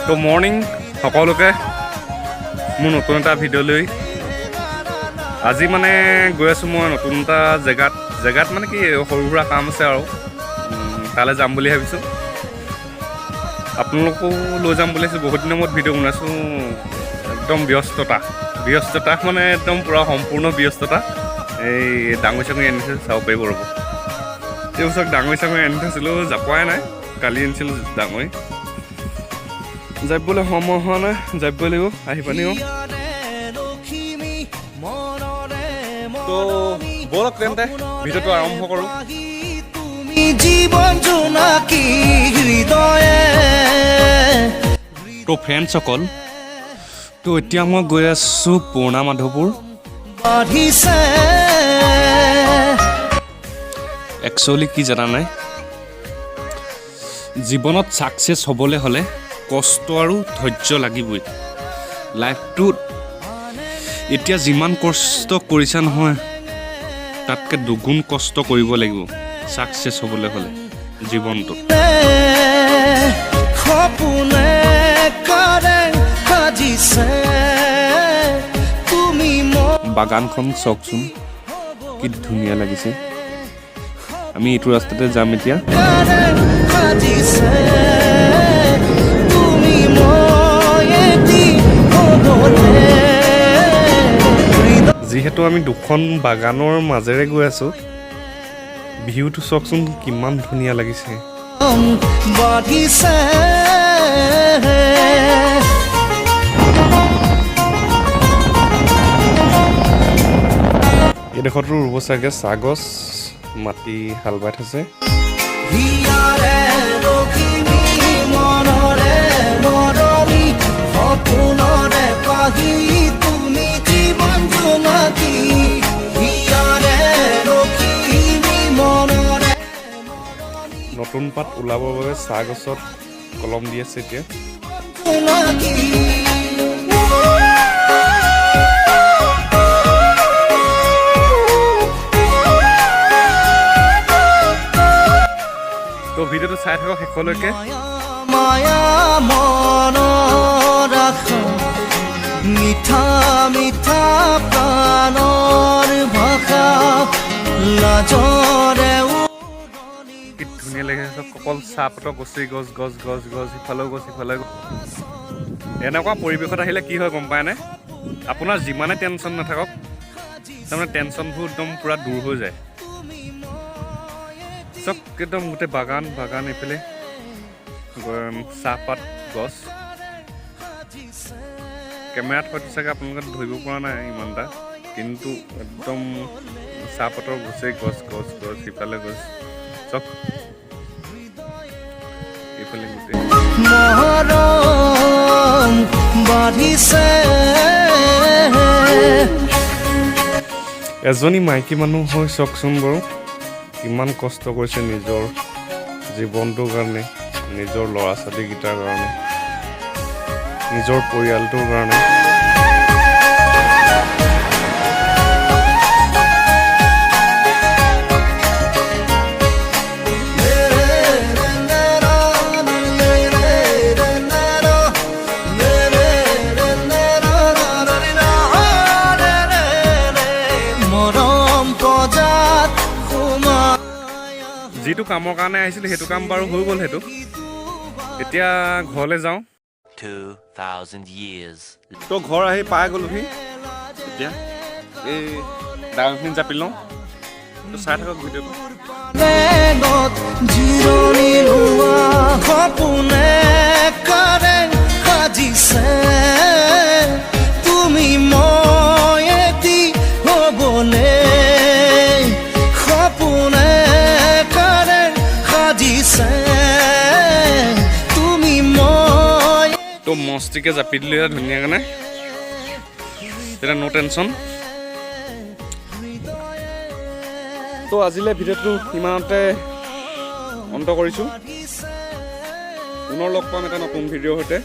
তো মৰ্নিং সকলোকে মোৰ নতুন এটা ভিডিঅ' লৈ আজি মানে গৈ আছোঁ মই নতুন এটা জেগাত মানে কি সৰু সুৰা কাম আছে আৰু তালৈ যাম বুলি ভাবিছোঁ আপোনালোকো লৈ যাম বুলি ভাবিছোঁ বহুত দিনৰ মূৰত ভিডিঅ' বনাইছোঁ একদম ব্যস্ততা মানে একদম পূৰা সম্পূৰ্ণ ব্যস্ততা এই ডাঙৰি চাঙৰি আনি থৈছোঁ চাব পাৰিব ৰ'ব এই ওচৰত ডাঙৰি চাঙৰি আনি থৈছিলোঁ জাপাই নাই কালি আনিছিলোঁ ডাঙৰি যাবলৈ সময় হোৱা নাই যাবই লাগিব আহি পানি তো বলক তেন্তে ভিডিঅ'টো আৰম্ভ কৰোঁ তো ফ্ৰেণ্ডসকল তো এতিয়া মই গৈ আছোঁ পুৰণা মাধৱপুৰ একচুৱেলি কি জানা নাই জীৱনত ছাকচেছ হ'বলৈ হ'লে কষ্ট আৰু ধৈৰ্য লাগিবই লাইফটোত এতিয়া যিমান কষ্ট কৰিছা নহয় তাতকৈ দুগুণ কষ্ট কৰিব লাগিব ছাকচেছ হ'বলৈ হ'লে জীৱনটোত বাগানখন চাওকচোন কি ধুনীয়া লাগিছে আমি এইটো ৰাস্তাতে যাম এতিয়া যিহেতু আমি দুখন বাগানৰ মাজেৰে গৈ আছোঁ ভিউটো চাওকচোন কিমান ধুনীয়া লাগিছে এইডোখৰতো ৰুব চাগে চাহগছ মাটি হাল বাই থৈছে নতুন পাত ওলাবৰ বাবে চাহ গছত কলম দি আছে এতিয়া তো ভিডিঅ'টো চাই থাকক শেষলৈকে মিঠা মিঠা প্ৰাণৰ ভাষা লাজৰে কি ধুনীয়া লাগে অকল চাহপাতৰ গছি গছ গছ গছ গছ ইফালেও গছ সিফালে এনেকুৱা পৰিৱেশত আহিলে কি হয় গম পায়নে আপোনাৰ যিমানে টেনশ্যন নাথাকক তাৰমানে টেনশ্যনবোৰ একদম পূৰা দূৰ হৈ যায় চব একদম গোটেই বাগান এইফালে চাহপাত গছ কেমেৰাত হয়তো চাগে আপোনালোকে ধৰিব পৰা নাই ইমান এটা কিন্তু একদম চাহপাতৰ গছেই গছ গছ গছ সিফালে গছ চব এইফালে গোটেই এজনী মাইকী মানুহ হৈ চাওকচোন বাৰু কিমান কষ্ট কৰিছে নিজৰ জীৱনটোৰ কাৰণে নিজৰ ল'ৰা ছোৱালীকেইটাৰ কাৰণে নিজৰ পৰিয়ালটোৰ কাৰণে যিটো কামৰ কাৰণে আহিছিলোঁ সেইটো কাম বাৰু হৈ গ'ল সেইটো এতিয়া ঘৰলৈ যাওঁ 2000 years তো ঘৰ আহি পাই গ'লোহি এতিয়া এই ডাঙৰখিনি জাপি লওঁ তো চাই থাকক ভিডিঅ'টো তুমি ময়েদি হ'বনে সপোনে কৰে সাজিছে তুমি মই তো মস্তিকে জাপি দিলে ধুনীয়াকৈ নাই তেতিয়া ন' টেনশ্যন তো আজিলৈ ভিডিঅ'টো ইমানতে অন্ত কৰিছোঁ পুনৰ লগ পাম এটা নতুন ভিডিঅ'ৰ সৈতে